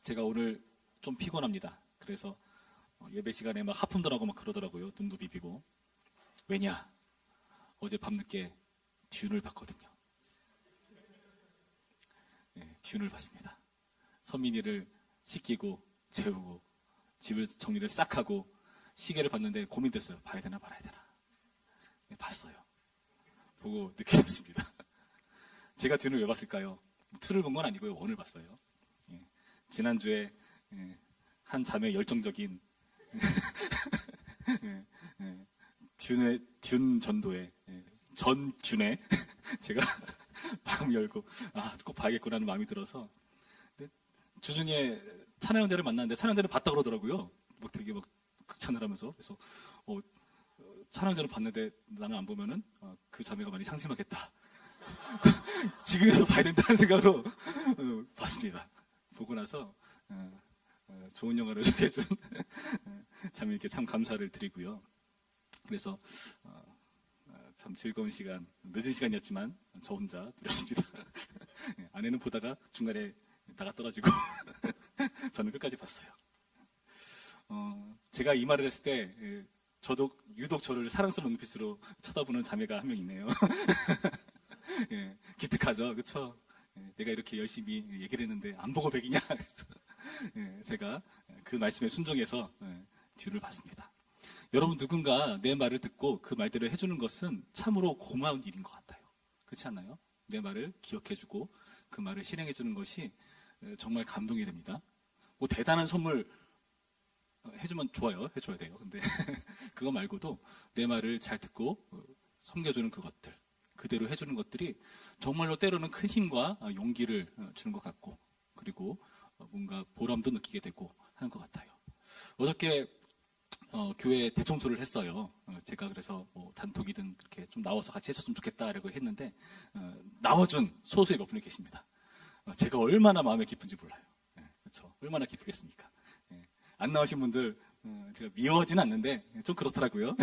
제가 오늘 좀 피곤합니다. 그래서 예배 시간에 막 하품도 하고 막 그러더라고요. 눈도 비비고. 왜냐? 어제 밤늦게 듄을 봤거든요. 네, 듄을 봤습니다. 선민이를 씻기고 재우고 집을 정리를 싹 하고 시계를 봤는데 고민됐어요. 봐야 되나 말아야 되나. 네, 봤어요. 보고 느껴졌습니다. 제가 듄을 왜 봤을까요? 틀을 본 건 아니고요. 원을 봤어요. 예, 지난주에 한 자매 열정적인 듄 전도에 전 듄에 제가 마음 열고 꼭 봐야겠구나는 마음이 들어서 주중에 찬양자를 만났는데 찬양자를 봤다 그러더라고요. 막 되게 막 극찬을 하면서. 그래서 찬양자를 봤는데 나는 안 보면은 그 자매가 많이 상심하겠다. 지금이라도 봐야 된다는 생각으로 봤습니다. 보고 나서 좋은 영화를 소개해준 자매님께 참 감사를 드리고요. 그래서 참 즐거운 시간, 늦은 시간이었지만 저 혼자 누렸습니다. 아내는 보다가 중간에 나가 떨어지고 저는 끝까지 봤어요. 제가 이 말을 했을 때 저도 유독 저를 사랑스러운 눈빛으로 쳐다보는 자매가 한 명 있네요. 예, 기특하죠, 그렇죠? 내가 이렇게 열심히 얘기를 했는데 안 보고 백이냐? 제가 그 말씀에 순종해서 뒤를 봤습니다. 여러분, 누군가 내 말을 듣고 그 말대로 해주는 것은 참으로 고마운 일인 것 같아요. 그렇지 않나요? 내 말을 기억해주고 그 말을 실행해주는 것이 정말 감동이 됩니다. 뭐 대단한 선물 해주면 좋아요. 해줘야 돼요. 근데 그거 말고도 내 말을 잘 듣고 섬겨주는 그것들, 그대로 해주는 것들이 정말로 때로는 큰 힘과 용기를 주는 것 같고, 그리고 뭔가 보람도 느끼게 되고 하는 것 같아요. 어저께 교회 대청소를 했어요. 제가 그래서 뭐 단톡이든 그렇게 좀 나와서 같이 해줬으면 좋겠다라고 했는데 나와준 소수의 몇 분이 계십니다. 제가 얼마나 마음에 기쁜지 몰라요. 그렇죠? 얼마나 기쁘겠습니까? 안 나오신 분들 제가 미워하지는 않는데 좀 그렇더라고요.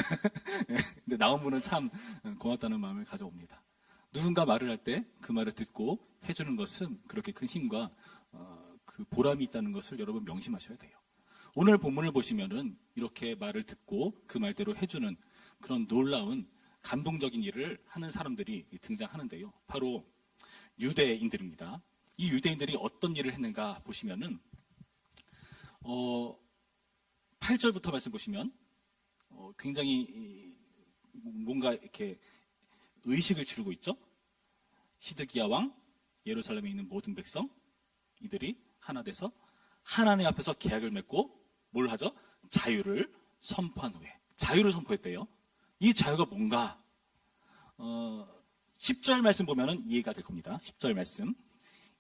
근데 나온 분은 참 고맙다는 마음을 가져옵니다. 누군가 말을 할 때 그 말을 듣고 해주는 것은 그렇게 큰 힘과 그 보람이 있다는 것을 여러분 명심하셔야 돼요. 오늘 본문을 보시면은 이렇게 말을 듣고 그 말대로 해주는 그런 놀라운 감동적인 일을 하는 사람들이 등장하는데요. 바로 유대인들입니다. 이 유대인들이 어떤 일을 했는가 보시면은 8절부터 말씀 보시면 굉장히 뭔가 이렇게 의식을 치르고 있죠. 시드기야 왕, 예루살렘에 있는 모든 백성 이들이 하나 돼서 하나님 앞에서 계약을 맺고 뭘 하죠? 자유를 선포한 후에 자유를 선포했대요. 이 자유가 뭔가 10절 말씀 보면은 이해가 될 겁니다. 10절 말씀,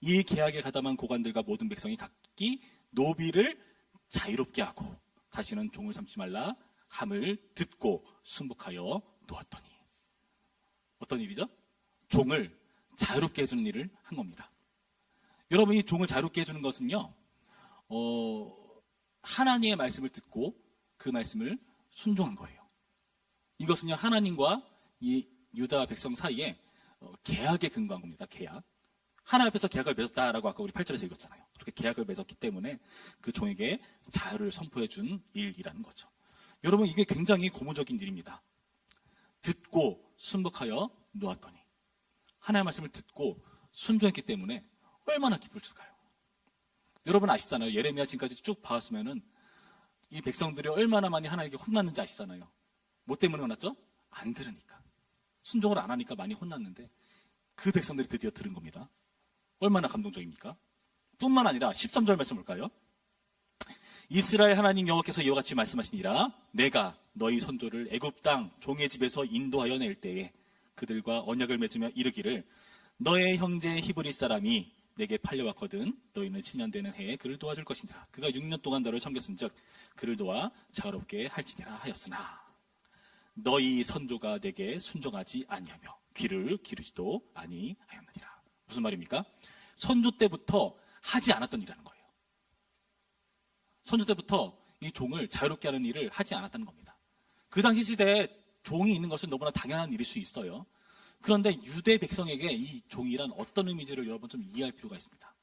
이 계약에 가담한 고관들과 모든 백성이 각기 노비를 자유롭게 하고 다시는 종을 삼지 말라 함을 듣고 순복하여 놓았더니. 어떤 일이죠? 종을 자유롭게 해주는 일을 한 겁니다. 여러분, 이 종을 자유롭게 해주는 것은요, 하나님의 말씀을 듣고 그 말씀을 순종한 거예요. 이것은요, 하나님과 이 유다 백성 사이에 계약에 근거한 겁니다. 계약. 하나님 앞에서 계약을 맺었다라고 아까 우리 8절에서 읽었잖아요. 그렇게 계약을 맺었기 때문에 그 종에게 자유를 선포해 준 일이라는 거죠. 여러분, 이게 굉장히 고무적인 일입니다. 듣고 순복하여 놓았더니. 하나님의 말씀을 듣고 순종했기 때문에 얼마나 기쁠까요? 여러분 아시잖아요. 예레미야 지금까지 쭉 봐왔으면은 이 백성들이 얼마나 많이 하나님께 혼났는지 아시잖아요. 뭐 때문에 혼났죠? 안 들으니까. 순종을 안 하니까 많이 혼났는데 그 백성들이 드디어 들은 겁니다. 얼마나 감동적입니까? 뿐만 아니라 13절 말씀 볼까요? 이스라엘 하나님 여호와께서 이와 같이 말씀하시니라. 내가 너희 선조를 애굽 땅 종의 집에서 인도하여 낼 때에 그들과 언약을 맺으며 이르기를 너의 형제 히브리 사람이 내게 팔려왔거든 너희는 7년 되는 해에 그를 도와줄 것이니라. 그가 6년 동안 너를 섬겼은즉 그를 도와 자유롭게 할지니라 하였으나 너희 선조가 내게 순종하지 아니하며 귀를 기르지도 아니하였느니라. 무슨 말입니까? 선조 때부터 하지 않았던 일이라는 거예요. 선조 때부터 이 종을 자유롭게 하는 일을 하지 않았다는 겁니다. 그 당시 시대에 종이 있는 것은 너무나 당연한 일일 수 있어요. 그런데 유대 백성에게 이 종이란 어떤 의미인지를 여러분 좀 이해할 필요가 있습니다.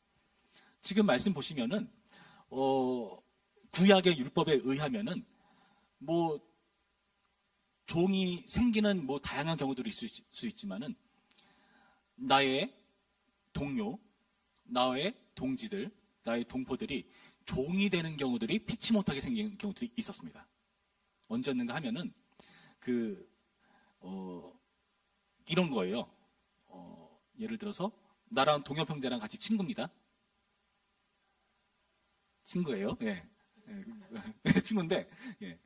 지금 말씀 보시면은 구약의 율법에 의하면은 뭐 종이 생기는 뭐 다양한 경우들이 있을 수 있지만은 나의 동료, 나의 동지들, 나의 동포들이 종이 되는 경우들이 피치 못하게 생기는 경우들이 있었습니다. 언제였는가 하면은 이런 거예요. 예를 들어서 나랑 동엽 형제랑 같이 친구입니다. 친구예요. 예. 친구인데 예.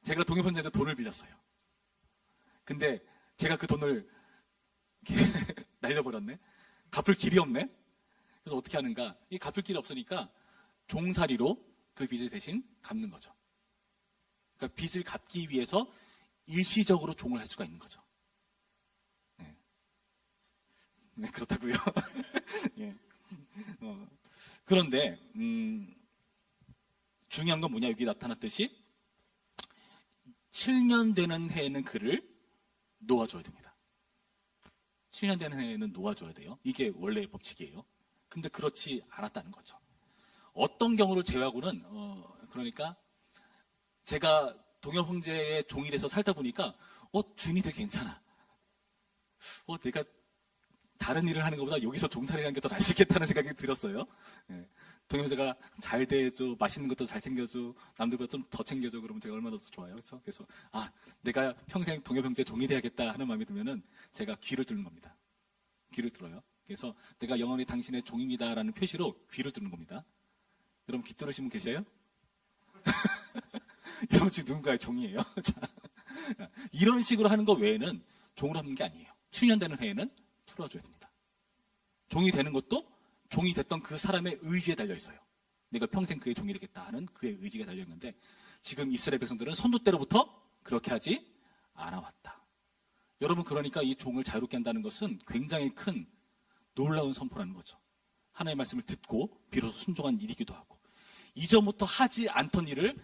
제가 동엽 형제한테 돈을 빌렸어요. 근데 제가 그 돈을 날려버렸네. 갚을 길이 없네. 그래서 어떻게 하는가? 이 갚을 길이 없으니까 종살이로 그 빚을 대신 갚는 거죠. 그러니까 빚을 갚기 위해서 일시적으로 종을 할 수가 있는 거죠. 네, 그렇다고요. 예. 그런데 중요한 건 뭐냐? 여기 나타났듯이 7년 되는 해에는 그를 놓아줘야 됩니다. 7년 되는 해에는 놓아줘야 돼요. 이게 원래의 법칙이에요. 근데 그렇지 않았다는 거죠. 어떤 경우를 제외하고는 그러니까 제가 동엽 형제의 종이 돼서 살다 보니까 주인이 되게 괜찮아. 내가 다른 일을 하는 것보다 여기서 종살이라는 게 더 날 수 있겠다는 생각이 들었어요. 예. 동엽 형제가 잘 대해줘, 맛있는 것도 잘 챙겨줘, 남들보다 좀 더 챙겨줘, 그러면 제가 얼마나 더 좋아요. 그렇죠? 그래서 내가 평생 동엽 형제 종이 돼야겠다 하는 마음이 들면은 제가 귀를 뚫는 겁니다. 귀를 뚫어요. 그래서 내가 영원히 당신의 종입니다라는 표시로 귀를 뚫는 겁니다. 여러분 귀 뚫으신 분 계세요? 여러분 지금 누군가의 종이에요. 자, 이런 식으로 하는 거 외에는 종으로 하는 게 아니에요. 7년 되는 해에는 풀어줘야 됩니다. 종이 되는 것도 종이 됐던 그 사람의 의지에 달려 있어요. 내가 평생 그의 종이 되겠다 하는 그의 의지가 달려 있는데 지금 이스라엘 백성들은 선조 때로부터 그렇게 하지 않아왔다. 여러분 그러니까 이 종을 자유롭게 한다는 것은 굉장히 큰 놀라운 선포라는 거죠. 하나님의 말씀을 듣고 비로소 순종한 일이기도 하고 이전부터 하지 않던 일을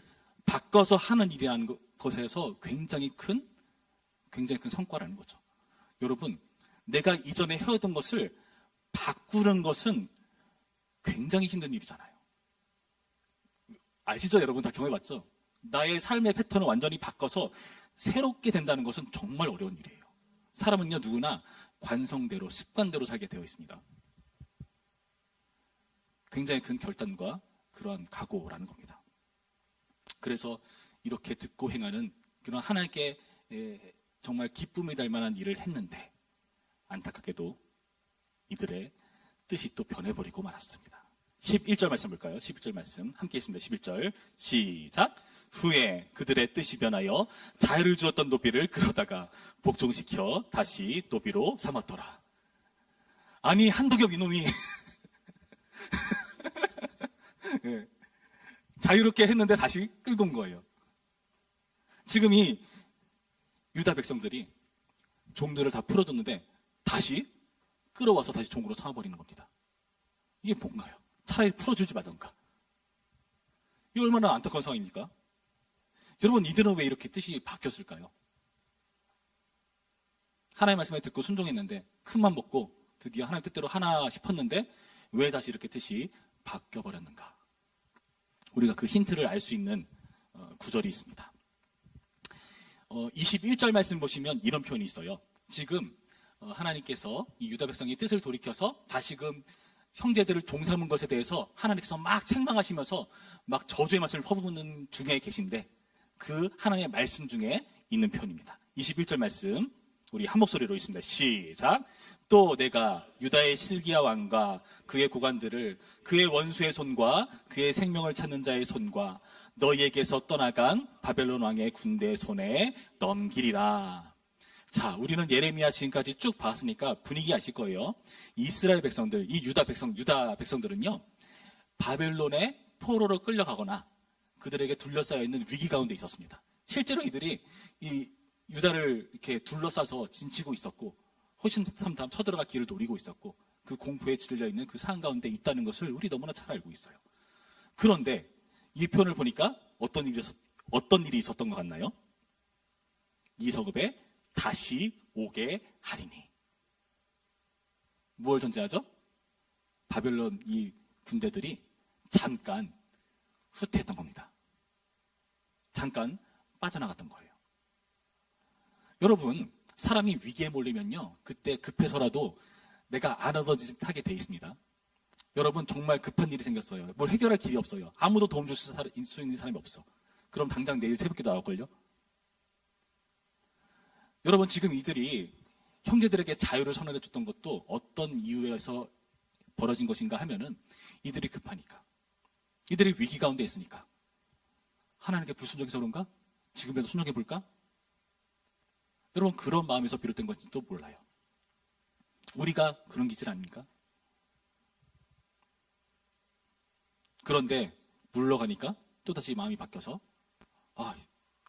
바꿔서 하는 일이라는 것에서 굉장히 큰 성과라는 거죠. 여러분 내가 이전에 해오던 것을 바꾸는 것은 굉장히 힘든 일이잖아요. 아시죠? 여러분 다 경험해봤죠? 나의 삶의 패턴을 완전히 바꿔서 새롭게 된다는 것은 정말 어려운 일이에요. 사람은요 누구나 관성대로 습관대로 살게 되어 있습니다. 굉장히 큰 결단과 그러한 각오라는 겁니다. 그래서 이렇게 듣고 행하는 그런 하나님께 정말 기쁨이 될 만한 일을 했는데 안타깝게도 이들의 뜻이 또 변해버리고 말았습니다. 11절 말씀 볼까요? 11절 말씀 함께 있습니다. 11절 시작. 후에 그들의 뜻이 변하여 자유를 주었던 노비를 그러다가 복종시켜 다시 노비로 삼았더라. 아니 한두 겹 이놈이 네. 자유롭게 했는데 다시 끌고 온 거예요. 지금 이 유다 백성들이 종들을 다 풀어줬는데 다시 끌어와서 다시 종으로 삼아버리는 겁니다. 이게 뭔가요? 차라리 풀어주지 말던가. 이게 얼마나 안타까운 상황입니까? 여러분 이들은 왜 이렇게 뜻이 바뀌었을까요? 하나님의 말씀을 듣고 순종했는데 큰맘 먹고 드디어 하나님 뜻대로 하나 싶었는데 왜 다시 이렇게 뜻이 바뀌어버렸는가? 우리가 그 힌트를 알 수 있는 구절이 있습니다. 21절 말씀 보시면 이런 표현이 있어요. 지금 하나님께서 이 유다 백성의 뜻을 돌이켜서 다시금 형제들을 종삼은 것에 대해서 하나님께서 막 책망하시면서 막 저주의 말씀을 퍼붓는 중에 계신데 그 하나님의 말씀 중에 있는 표현입니다. 21절 말씀 우리 한 목소리로 있습니다. 시작. 또 내가 유다의 시드기야 왕과 그의 고관들을 그의 원수의 손과 그의 생명을 찾는 자의 손과 너희에게서 떠나간 바벨론 왕의 군대의 손에 넘기리라. 자, 우리는 예레미야 지금까지 쭉 봤으니까 분위기 아실 거예요. 이스라엘 백성들, 이 유다 백성들은요, 바벨론의 포로로 끌려가거나 그들에게 둘러싸여 있는 위기 가운데 있었습니다. 실제로 이들이 이 유다를 이렇게 둘러싸서 진치고 있었고, 호심탐탐 쳐들어갈 길을 노리고 있었고, 그 공포에 질려 있는 그 상황 가운데 있다는 것을 우리 너무나 잘 알고 있어요. 그런데 이 표현을 보니까 어떤 일이 있었던 것 같나요? 이 서급에 다시 오게 하리니. 무엇을 전제하죠? 바벨론 이 군대들이 잠깐 후퇴했던 겁니다. 잠깐 빠져나갔던 거예요. 여러분, 사람이 위기에 몰리면요, 그때 급해서라도 내가 안 하던 짓 하게 돼 있습니다. 여러분, 정말 급한 일이 생겼어요. 뭘 해결할 길이 없어요. 아무도 도움 줄 수 있는 사람이 없어. 그럼 당장 내일 새벽기도 나올걸요? 여러분, 지금 이들이 형제들에게 자유를 선언해줬던 것도 어떤 이유에서 벌어진 것인가 하면은 이들이 급하니까, 이들이 위기 가운데 있으니까. 하나님께 불순종해서 그런가? 지금이라도 순종해볼까? 여러분, 그런 마음에서 비롯된 건지도 몰라요. 우리가 그런 기질 아닙니까? 그런데 물러가니까 또다시 마음이 바뀌어서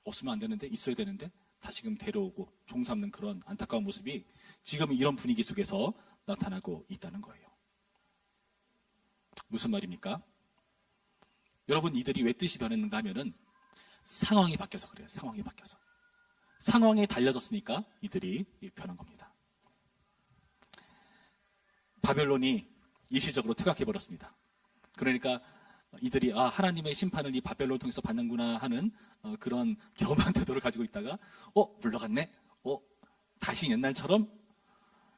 없으면 안 되는데, 있어야 되는데 다시금 데려오고 종 삼는 그런 안타까운 모습이 지금 이런 분위기 속에서 나타나고 있다는 거예요. 무슨 말입니까? 여러분, 이들이 왜 뜻이 변했는가 하면은 상황이 바뀌어서 그래요. 상황이 바뀌어서. 상황에 달려졌으니까 이들이 변한 겁니다. 바벨론이 일시적으로 퇴각해버렸습니다. 그러니까 이들이 하나님의 심판을 이 바벨론을 통해서 받는구나 하는 그런 겸한 태도를 가지고 있다가 물러갔네? 다시 옛날처럼?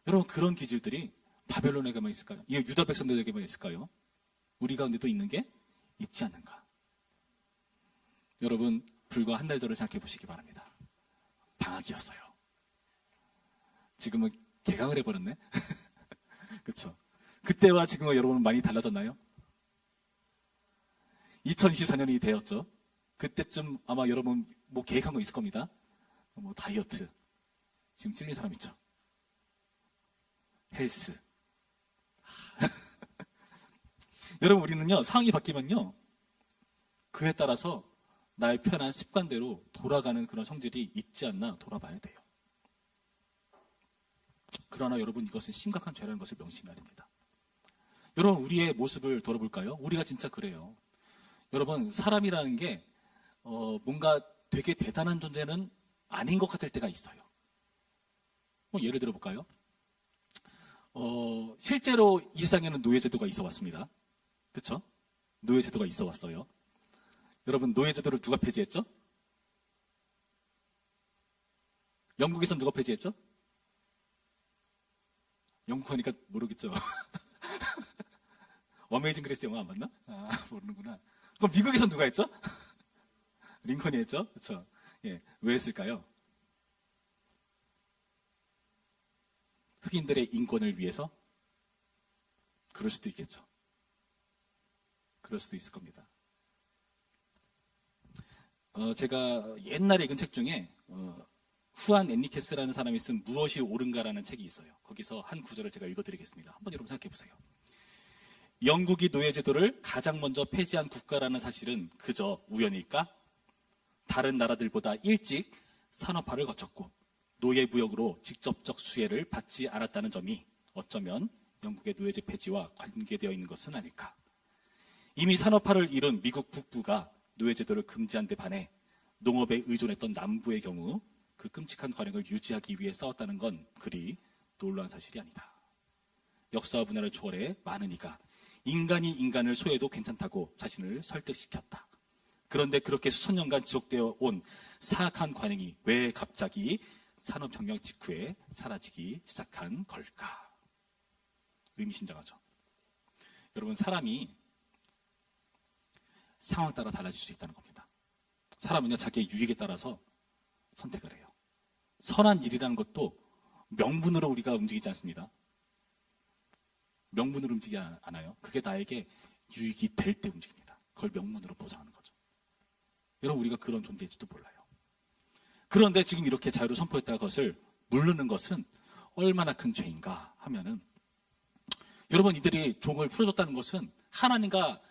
여러분, 그런 기질들이 바벨론에게만 있을까요? 이 유다 백성들에게만 있을까요? 우리 가운데도 있는 게 있지 않는가? 여러분, 불과 한 달 전을 생각해 보시기 바랍니다. 방학이었어요. 지금은 개강을 해버렸네? 그렇죠? 그때와 지금은 여러분 많이 달라졌나요? 2024년이 되었죠. 그때쯤 아마 여러분 뭐 계획한 거 있을 겁니다. 뭐 다이어트. 지금 찔린 사람 있죠. 헬스. 여러분, 우리는요, 상황이 바뀌면요, 그에 따라서 나의 편한 습관대로 돌아가는 그런 성질이 있지 않나 돌아봐야 돼요. 그러나 여러분, 이것은 심각한 죄라는 것을 명심해야 됩니다. 여러분, 우리의 모습을 돌아볼까요? 우리가 진짜 그래요. 여러분, 사람이라는 게 뭔가 되게 대단한 존재는 아닌 것 같을 때가 있어요. 예를 들어볼까요? 실제로 이 세상에는 노예제도가 있어 왔습니다. 그렇죠? 노예제도가 있어 왔어요. 여러분, 노예제도를 누가 폐지했죠? 영국에선 누가 폐지했죠? 영국 하니까 모르겠죠. 어메이징 그레이스 영화 안 봤나? 모르는구나. 그럼 미국에선 누가 했죠? 링컨이 했죠? 그렇죠? 예, 왜 했을까요? 흑인들의 인권을 위해서? 그럴 수도 있겠죠. 그럴 수도 있을 겁니다. 제가 옛날에 읽은 책 중에 후안 엔리케스라는 사람이 쓴 무엇이 옳은가라는 책이 있어요. 거기서 한 구절을 제가 읽어드리겠습니다. 한번 여러분 생각해 보세요. 영국이 노예제도를 가장 먼저 폐지한 국가라는 사실은 그저 우연일까? 다른 나라들보다 일찍 산업화를 거쳤고 노예무역으로 직접적 수혜를 받지 않았다는 점이 어쩌면 영국의 노예제 폐지와 관계되어 있는 것은 아닐까? 이미 산업화를 이룬 미국 북부가 노예제도를 금지한 데 반해 농업에 의존했던 남부의 경우 그 끔찍한 관행을 유지하기 위해 싸웠다는 건 그리 놀라운 사실이 아니다. 역사와 문화를 초월해 많은 이가 인간이 인간을 소외해도 괜찮다고 자신을 설득시켰다. 그런데 그렇게 수천 년간 지속되어 온 사악한 관행이 왜 갑자기 산업혁명 직후에 사라지기 시작한 걸까? 의미심장하죠. 여러분, 사람이 상황 따라 달라질 수 있다는 겁니다. 사람은요, 자기의 유익에 따라서 선택을 해요. 선한 일이라는 것도 명분으로 우리가 움직이지 않습니다. 명분으로 움직이지 않아요. 그게 나에게 유익이 될 때 움직입니다. 그걸 명분으로 보장하는 거죠. 여러분, 우리가 그런 존재일지도 몰라요. 그런데 지금 이렇게 자유를 선포했다가 그것을 물르는 것은 얼마나 큰 죄인가 하면은, 여러분, 이들이 종을 풀어줬다는 것은 하나님과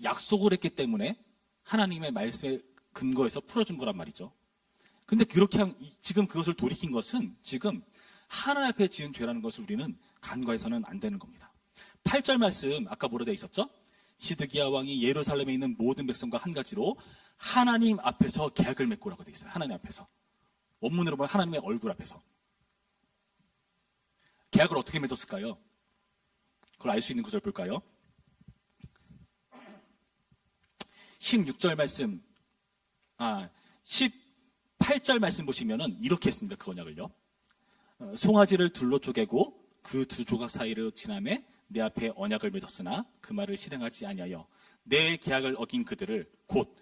약속을 했기 때문에 하나님의 말씀에 근거해서 풀어준 거란 말이죠. 근데 그렇게 지금 그것을 돌이킨 것은 지금 하나님 앞에 지은 죄라는 것을 우리는 간과해서는 안 되는 겁니다. 8절 말씀 아까 뭐라 되어 있었죠? 시드기야 왕이 예루살렘에 있는 모든 백성과 한 가지로 하나님 앞에서 계약을 맺고라고 되어 있어요. 하나님 앞에서. 원문으로 보면 하나님의 얼굴 앞에서. 계약을 어떻게 맺었을까요? 그걸 알 수 있는 구절 볼까요? 16절 말씀, 18절 말씀 보시면은 이렇게 했습니다. 그 언약을요. 송아지를 둘로 쪼개고 그 두 조각 사이로 지나매 내 앞에 언약을 맺었으나 그 말을 실행하지 아니하여 내 계약을 어긴 그들을 곧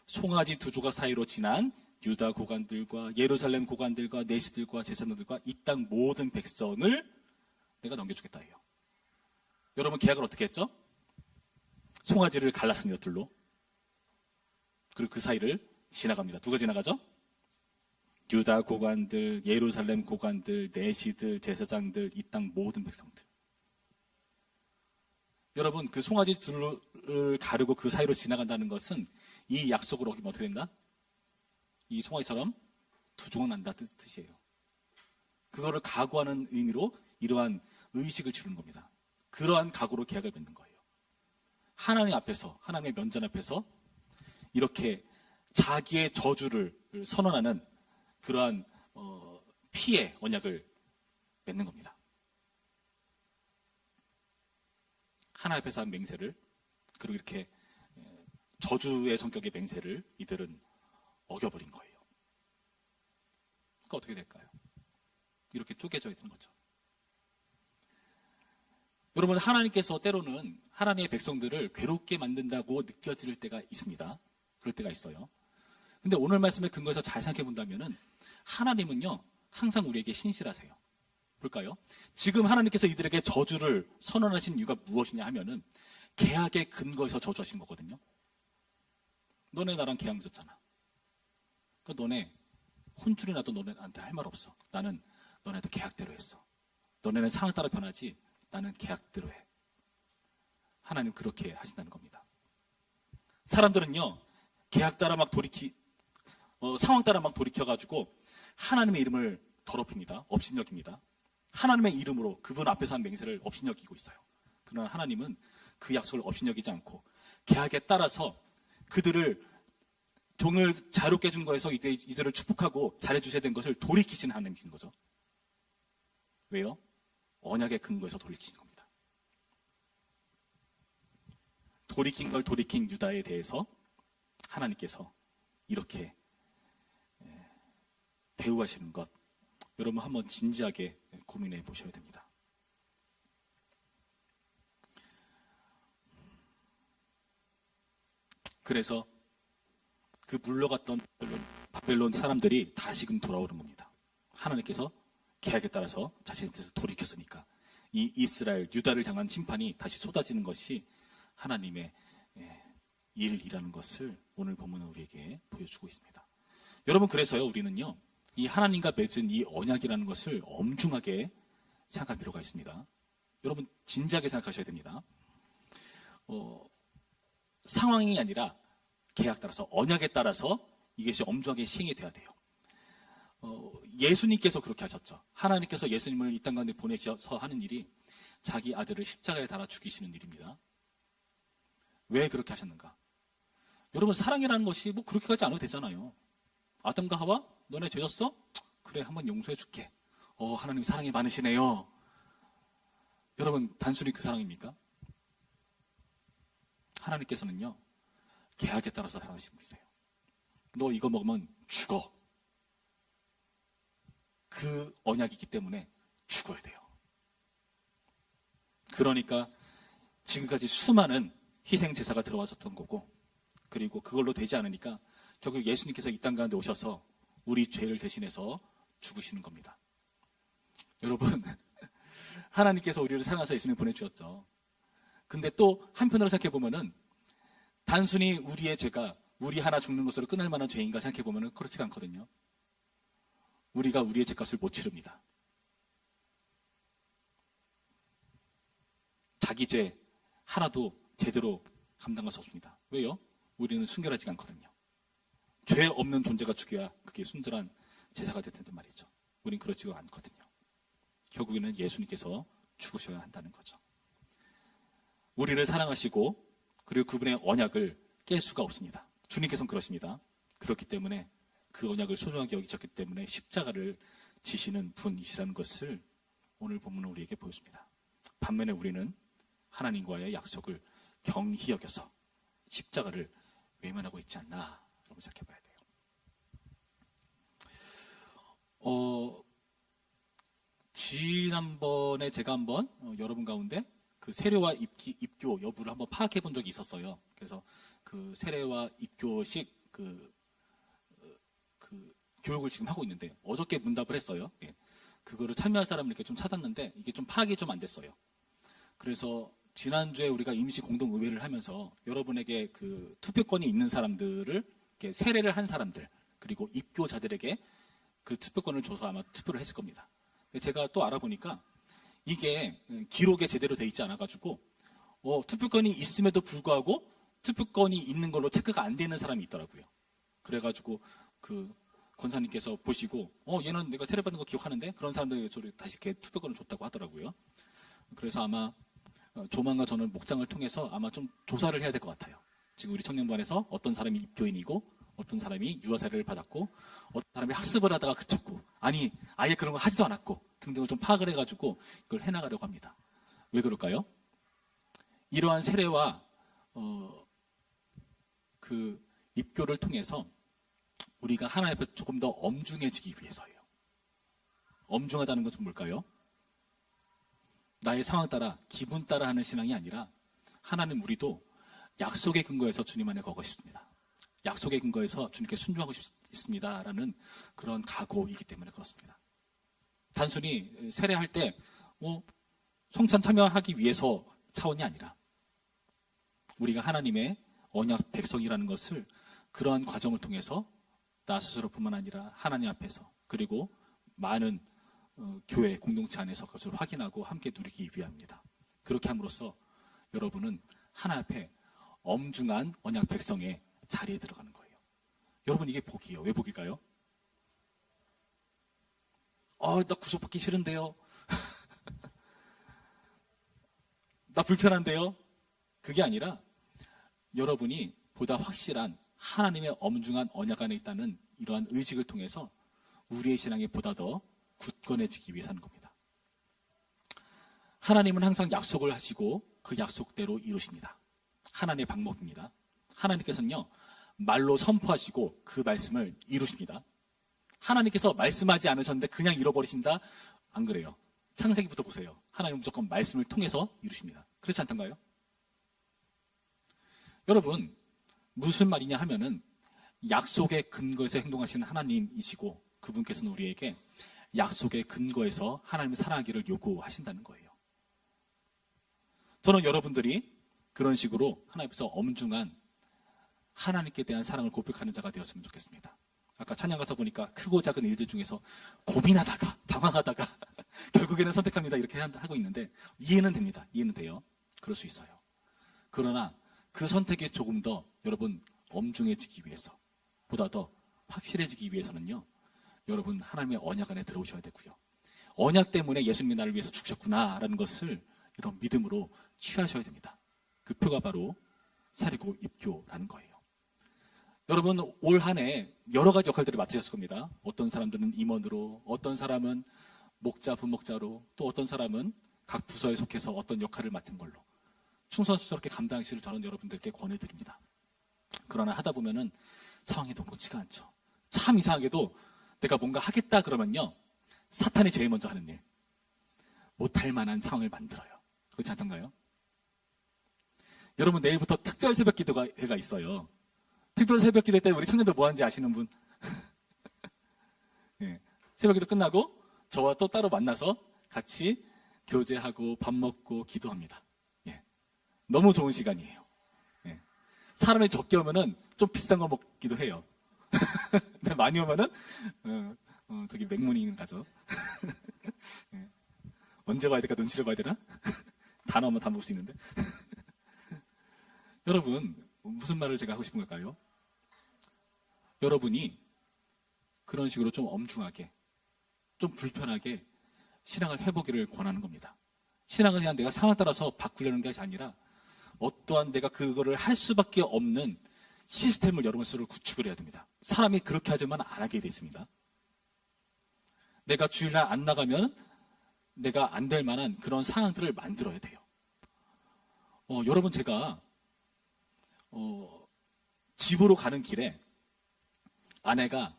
송아지 두 조각 사이로 지난 유다 고관들과 예루살렘 고관들과 내시들과 제사장들과 이 땅 모든 백성을 내가 넘겨주겠다 해요. 여러분 계약을 어떻게 했죠? 송아지를 갈랐습니다. 둘로. 그리고 그 사이를 지나갑니다. 누가 지나가죠? 유다 고관들, 예루살렘 고관들, 내시들, 제사장들, 이 땅 모든 백성들. 여러분 그 송아지 둘을 가르고 그 사이로 지나간다는 것은 이 약속을 어기면 어떻게 된다? 이 송아지처럼 두 조각 난다 뜻이에요. 그거를 각오하는 의미로 이러한 의식을 치르는 겁니다. 그러한 각오로 계약을 맺는 거예요. 하나님 앞에서, 하나님의 면전 앞에서 이렇게 자기의 저주를 선언하는 그러한 피해 언약을 맺는 겁니다. 하나님 앞에서 한 맹세를, 그리고 이렇게 저주의 성격의 맹세를 이들은 어겨버린 거예요. 그러니까 어떻게 될까요? 이렇게 쪼개져야 되는 거죠. 여러분 하나님께서 때로는 하나님의 백성들을 괴롭게 만든다고 느껴질 때가 있습니다. 그럴 때가 있어요. 근데 오늘 말씀의 근거에서 잘 생각해 본다면은 하나님은요 항상 우리에게 신실하세요. 볼까요? 지금 하나님께서 이들에게 저주를 선언하신 이유가 무엇이냐 하면은 계약의 근거에서 저주하신 거거든요. 너네 나랑 계약 맺었잖아. 그러니까 너네 혼쭐이 나도 너네한테 할 말 없어. 나는 너네한테 계약대로 했어. 너네는 상황 따라 변하지 나는 계약대로 해. 하나님 그렇게 하신다는 겁니다. 사람들은요 계약 따라 막 상황 따라 막 돌이켜가지고 하나님의 이름을 더럽힙니다. 업신여깁니다. 하나님의 이름으로 그분 앞에서 한 맹세를 업신여기고 있어요. 그러나 하나님은 그 약속을 업신여기지 않고 계약에 따라서 그들을 종을 자유롭게 해준 거에서 이들을 축복하고 잘해주셔야 된 것을 돌이키신 하나님이신 거죠. 왜요? 언약의 근거에서 돌이키신 겁니다. 돌이킨 걸 돌이킨 유다에 대해서 하나님께서 이렇게 대우하시는 것, 여러분 한번 진지하게 고민해 보셔야 됩니다. 그래서 그 물러갔던 바벨론 사람들이 다시금 돌아오는 겁니다. 하나님께서 계약에 따라서 자신한테서 돌이켰으니까 이 이스라엘, 유다를 향한 심판이 다시 쏟아지는 것이 하나님의 일이라는 것을 오늘 본문은 우리에게 보여주고 있습니다. 여러분 그래서요 우리는요 이 하나님과 맺은 이 언약이라는 것을 엄중하게 생각할 필요가 있습니다. 여러분 진지하게 생각하셔야 됩니다. 상황이 아니라 계약 따라서 언약에 따라서 이것이 엄중하게 시행이 돼야 돼요. 예수님께서 그렇게 하셨죠. 하나님께서 예수님을 이 땅 가운데 보내셔서 하는 일이 자기 아들을 십자가에 달아 죽이시는 일입니다. 왜 그렇게 하셨는가? 여러분 사랑이라는 것이 뭐 그렇게까지 안 해도 되잖아요. 아담과 하와 너네 죄졌어? 그래 한번 용서해 줄게. 하나님 사랑이 많으시네요. 여러분 단순히 그 사랑입니까? 하나님께서는요 계약에 따라서 사랑하시는 분이세요. 너 이거 먹으면 죽어. 그 언약이기 때문에 죽어야 돼요. 그러니까 지금까지 수많은 희생제사가 들어와졌던 거고, 그리고 그걸로 되지 않으니까 결국 예수님께서 이 땅 가운데 오셔서 우리 죄를 대신해서 죽으시는 겁니다. 여러분 하나님께서 우리를 사랑하셔서 예수님을 보내주셨죠. 근데 또 한편으로 생각해 보면은 단순히 우리의 죄가 우리 하나 죽는 것으로 끝날 만한 죄인가 생각해 보면은 그렇지가 않거든요. 우리가 우리의 죄값을 못 치릅니다. 자기 죄 하나도 제대로 감당할 수 없습니다. 왜요? 우리는 순결하지 않거든요. 죄 없는 존재가 죽여야 그게 순전한 제사가 될 텐데 말이죠. 우린 그렇지가 않거든요. 결국에는 예수님께서 죽으셔야 한다는 거죠. 우리를 사랑하시고 그리고 그분의 언약을 깰 수가 없습니다. 주님께서는 그러십니다. 그렇기 때문에 그 언약을 소중하게 여기셨기 때문에 십자가를 지시는 분이시라는 것을 오늘 본문은 우리에게 보여줍니다. 반면에 우리는 하나님과의 약속을 경히 여겨서 십자가를 외면하고 있지 않나, 여러분 생각해 봐야 돼요. 지난번에 제가 한번 여러분 가운데 그 세례와 입교 여부를 한번 파악해 본 적이 있었어요. 그래서 그 세례와 입교식 그 교육을 지금 하고 있는데 어저께 문답을 했어요. 예. 그거를 참여할 사람을 이렇게 좀 찾았는데 이게 좀 파악이 좀 안 됐어요. 그래서 지난주에 우리가 임시 공동의회를 하면서 여러분에게 그 투표권이 있는 사람들을 이렇게 세례를 한 사람들 그리고 입교자들에게 그 투표권을 줘서 아마 투표를 했을 겁니다. 제가 또 알아보니까 이게 기록에 제대로 돼 있지 않아가지고 투표권이 있음에도 불구하고 투표권이 있는 걸로 체크가 안 되는 사람이 있더라고요. 그래가지고 그 권사님께서 보시고 얘는 내가 세례받는 거 기억하는데 그런 사람들 다시 이렇게 투표권을 줬다고 하더라고요. 그래서 아마 조만간 저는 목장을 통해서 아마 좀 조사를 해야 될 것 같아요. 지금 우리 청년부안에서 어떤 사람이 입교인이고 어떤 사람이 유아 세례를 받았고 어떤 사람이 학습을 하다가 그쳤고 아니 아예 그런 거 하지도 않았고 등등을 좀 파악을 해가지고 이걸 해나가려고 합니다. 왜 그럴까요? 이러한 세례와 그 입교를 통해서 우리가 하나님 앞에 조금 더 엄중해지기 위해서예요. 엄중하다는 것은 뭘까요? 나의 상황 따라 기분 따라 하는 신앙이 아니라 하나님 우리도 약속의 근거에서 주님 안에 거고 싶습니다. 약속의 근거에서 주님께 순종하고 싶습니다라는 그런 각오이기 때문에 그렇습니다. 단순히 세례할 때 성찬 참여하기 위해서 차원이 아니라 우리가 하나님의 언약 백성이라는 것을 그러한 과정을 통해서 나 스스로뿐만 아니라 하나님 앞에서 그리고 많은 교회 공동체 안에서 그것을 확인하고 함께 누리기 위함입니다. 그렇게 함으로써 여러분은 하나님 앞에 엄중한 언약 백성의 자리에 들어가는 거예요. 여러분 이게 복이에요. 왜 복일까요? 나 구속받기 싫은데요. 나 불편한데요. 그게 아니라 여러분이 보다 확실한 하나님의 엄중한 언약 안에 있다는 이러한 의식을 통해서 우리의 신앙이 보다 더 굳건해지기 위해서 하는 겁니다. 하나님은 항상 약속을 하시고 그 약속대로 이루십니다. 하나님의 방법입니다. 하나님께서는요 말로 선포하시고 그 말씀을 이루십니다. 하나님께서 말씀하지 않으셨는데 그냥 잃어버리신다? 안 그래요. 창세기부터 보세요. 하나님은 무조건 말씀을 통해서 이루십니다. 그렇지 않던가요? 여러분 무슨 말이냐 하면은 약속의 근거에서 행동하시는 하나님이시고 그분께서는 우리에게 약속의 근거에서 하나님을 사랑하기를 요구하신다는 거예요. 저는 여러분들이 그런 식으로 하나님 앞에서 엄중한 하나님께 대한 사랑을 고백하는 자가 되었으면 좋겠습니다. 아까 찬양 가서 보니까 크고 작은 일들 중에서 고민하다가 방황하다가 결국에는 선택합니다 이렇게 하고 있는데 이해는 됩니다. 이해는 돼요. 그럴 수 있어요. 그러나 그 선택이 조금 더 여러분 엄중해지기 위해서 보다 더 확실해지기 위해서는요 여러분 하나님의 언약 안에 들어오셔야 되고요. 언약 때문에 예수님이 나를 위해서 죽으셨구나라는 것을 이런 믿음으로 취하셔야 됩니다. 그 표가 바로 세례고 입교라는 거예요. 여러분 올 한 해 여러 가지 역할들을 맡으셨을 겁니다. 어떤 사람들은 임원으로, 어떤 사람은 목자, 부목자로, 또 어떤 사람은 각 부서에 속해서 어떤 역할을 맡은 걸로 충성스럽게 감당하시기를 저는 여러분들께 권해드립니다. 그러나 하다 보면은 상황이 녹록지가 않죠. 참 이상하게도 내가 뭔가 하겠다 그러면요 사탄이 제일 먼저 하는 일, 못할 만한 상황을 만들어요. 그렇지 않던가요? 여러분 내일부터 특별 새벽 기도회가 있어요. 특별 새벽 기도 때 우리 청년들 뭐 하는지 아시는 분? 네. 새벽 기도 끝나고 저와 또 따로 만나서 같이 교제하고 밥 먹고 기도합니다. 예. 너무 좋은 시간이에요. 예. 사람이 적게 오면은 좀 비싼 거 먹기도 해요. 근데 많이 오면은 저기 맹문이 가죠. 예. 언제 와야 될까 눈치를 봐야 되나? 다 나오면 다 먹을 수 있는데. 여러분 무슨 말을 제가 하고 싶은 걸까요? 여러분이 그런 식으로 좀 엄중하게 좀 불편하게 신앙을 해보기를 권하는 겁니다. 신앙은 그냥 내가 상황에 따라서 바꾸려는 것이 아니라 어떠한 내가 그거를 할 수밖에 없는 시스템을 여러분 스스로 구축을 해야 됩니다. 사람이 그렇게 하지만 안 하게 돼 있습니다. 내가 주일날 안 나가면 내가 안 될 만한 그런 상황들을 만들어야 돼요. 여러분 제가 집으로 가는 길에 아내가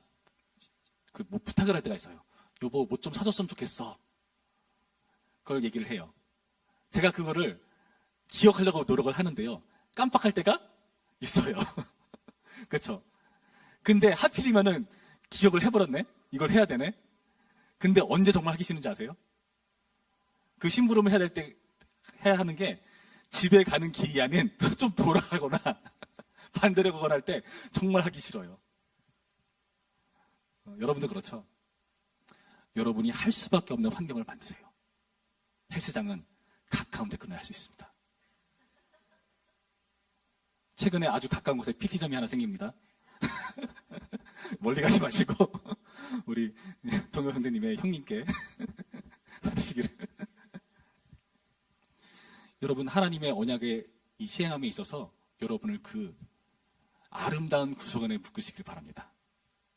뭐 부탁을 할 때가 있어요. 여보, 뭐 좀 사줬으면 좋겠어. 그걸 얘기를 해요. 제가 그거를 기억하려고 노력을 하는데요. 깜빡할 때가 있어요. 그렇죠? 근데 하필이면은 기억을 해버렸네? 이걸 해야 되네? 근데 언제 정말 하기 싫은지 아세요? 그 심부름을 해야 하는 게 집에 가는 길이 아닌 좀 돌아가거나 반대로 가거나 할 때 정말 하기 싫어요. 여러분도 그렇죠? 여러분이 할 수밖에 없는 환경을 만드세요. 헬스장은 가까운 데 끊어야 할 수 있습니다. 최근에 아주 가까운 곳에 PT점이 하나 생깁니다. 멀리 가지 마시고 우리 동료 형제님의 형님께 받으시기를. 여러분, 하나님의 언약의 이 시행함에 있어서 여러분을 그 아름다운 구속 안에 묶으시길 바랍니다.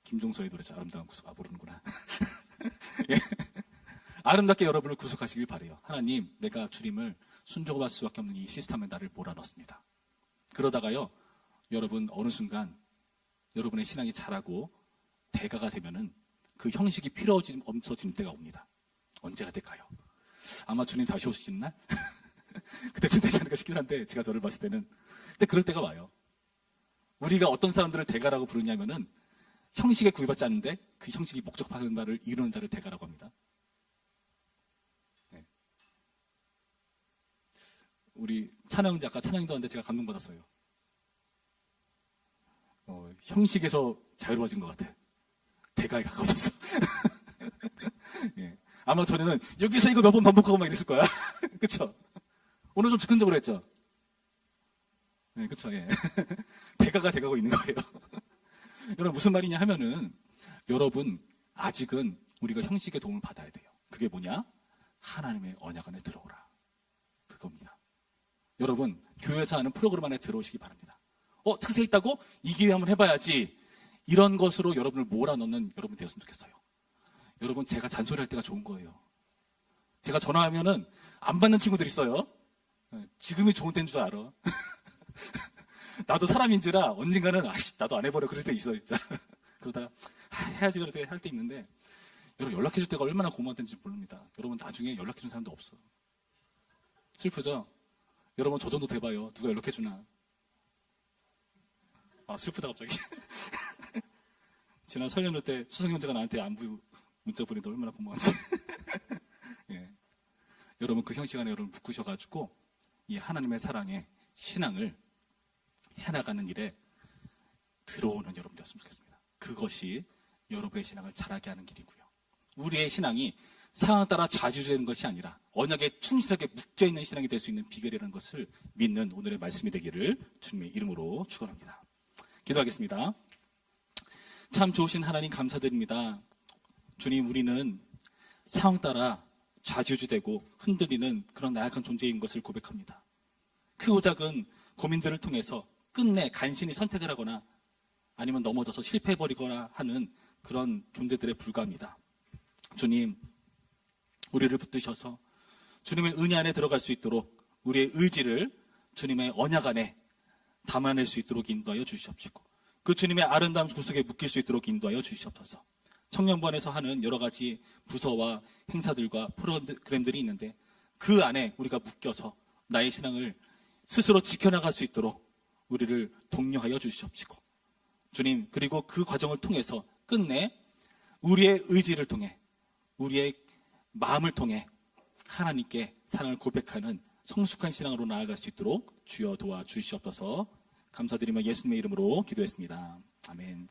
김종서의 노래죠. 아름다운 구속. 모르는구나. 예. 아름답게 여러분을 구속하시길 바라요. 하나님, 내가 주님을 순종할 수밖에 없는 이 시스템에 나를 몰아넣습니다. 그러다가요, 여러분 어느 순간 여러분의 신앙이 자라고 대가가 되면은 그 형식이 필요 없어지는 때가 옵니다. 언제가 될까요? 아마 주님 다시 오시는 날? 그때쯤 되지 않을까 싶긴 한데, 제가 저를 봤을 때는. 근데 그럴 때가 와요. 우리가 어떤 사람들을 대가라고 부르냐면은 형식에 구애받지 않는데 그 형식이 목적하는 바를 이루는 자를 대가라고 합니다. 네. 우리 찬영 작가 찬영도한테 제가 감동받았어요. 형식에서 자유로워진 것 같아. 대가에 가까워졌어. 예. 아마 전에는 여기서 이거 몇 번 반복하고 막 이랬을 거야. 그쵸? 오늘 좀 즉흥적으로 했죠? 네, 그쵸, 예. 대가가 돼가고 있는 거예요. 여러분, 무슨 말이냐 하면은, 여러분, 아직은 우리가 형식의 도움을 받아야 돼요. 그게 뭐냐? 하나님의 언약 안에 들어오라. 그겁니다. 여러분, 교회에서 하는 프로그램 안에 들어오시기 바랍니다. 특세 있다고? 이 기회 한번 해봐야지. 이런 것으로 여러분을 몰아넣는 여러분 되었으면 좋겠어요. 여러분, 제가 잔소리할 때가 좋은 거예요. 제가 전화하면은 안 받는 친구들 있어요. 지금이 좋은 때인 줄 알아. 나도 사람인지라 언젠가는 나도 안 해버려 그럴 때 있어 진짜. 그러다가 해야지 그럴 때 할 때 있는데, 여러분 연락해줄 때가 얼마나 고마운 때인지 모릅니다. 여러분 나중에 연락해준 사람도 없어. 슬프죠? 여러분 저 정도 돼봐요. 누가 연락해주나. 슬프다 갑자기. 지난 설 연휴 때 수성 형제가 나한테 안부 문자 보내도 얼마나 고마운지. 예. 여러분 그 형식 안에 여러분 묶으셔가지고 이 하나님의 사랑의 신앙을 해나가는 일에 들어오는 여러분 되었으면 좋겠습니다. 그것이 여러분의 신앙을 자라게 하는 길이고요. 우리의 신앙이 상황 따라 좌지우지되는 것이 아니라 언약에 충실하게 묶여있는 신앙이 될 수 있는 비결이라는 것을 믿는 오늘의 말씀이 되기를 주님의 이름으로 축원합니다. 기도하겠습니다. 참 좋으신 하나님 감사드립니다. 주님, 우리는 상황 따라 좌지우지되고 흔들리는 그런 나약한 존재인 것을 고백합니다. 크고 작은 고민들을 통해서 끝내 간신히 선택을 하거나 아니면 넘어져서 실패해버리거나 하는 그런 존재들에 불과합니다. 주님, 우리를 붙드셔서 주님의 은혜 안에 들어갈 수 있도록 우리의 의지를 주님의 언약 안에 담아낼 수 있도록 인도하여 주시옵시고, 그 주님의 아름다운 구속에 묶일 수 있도록 인도하여 주시옵소서. 청년부안에서 하는 여러 가지 부서와 행사들과 프로그램들이 있는데 그 안에 우리가 묶여서 나의 신앙을 스스로 지켜나갈 수 있도록 우리를 독려하여 주시옵시고, 주님, 그리고 그 과정을 통해서 끝내 우리의 의지를 통해 우리의 마음을 통해 하나님께 사랑을 고백하는 성숙한 신앙으로 나아갈 수 있도록 주여 도와주시옵소서. 감사드리며 예수님의 이름으로 기도했습니다. 아멘.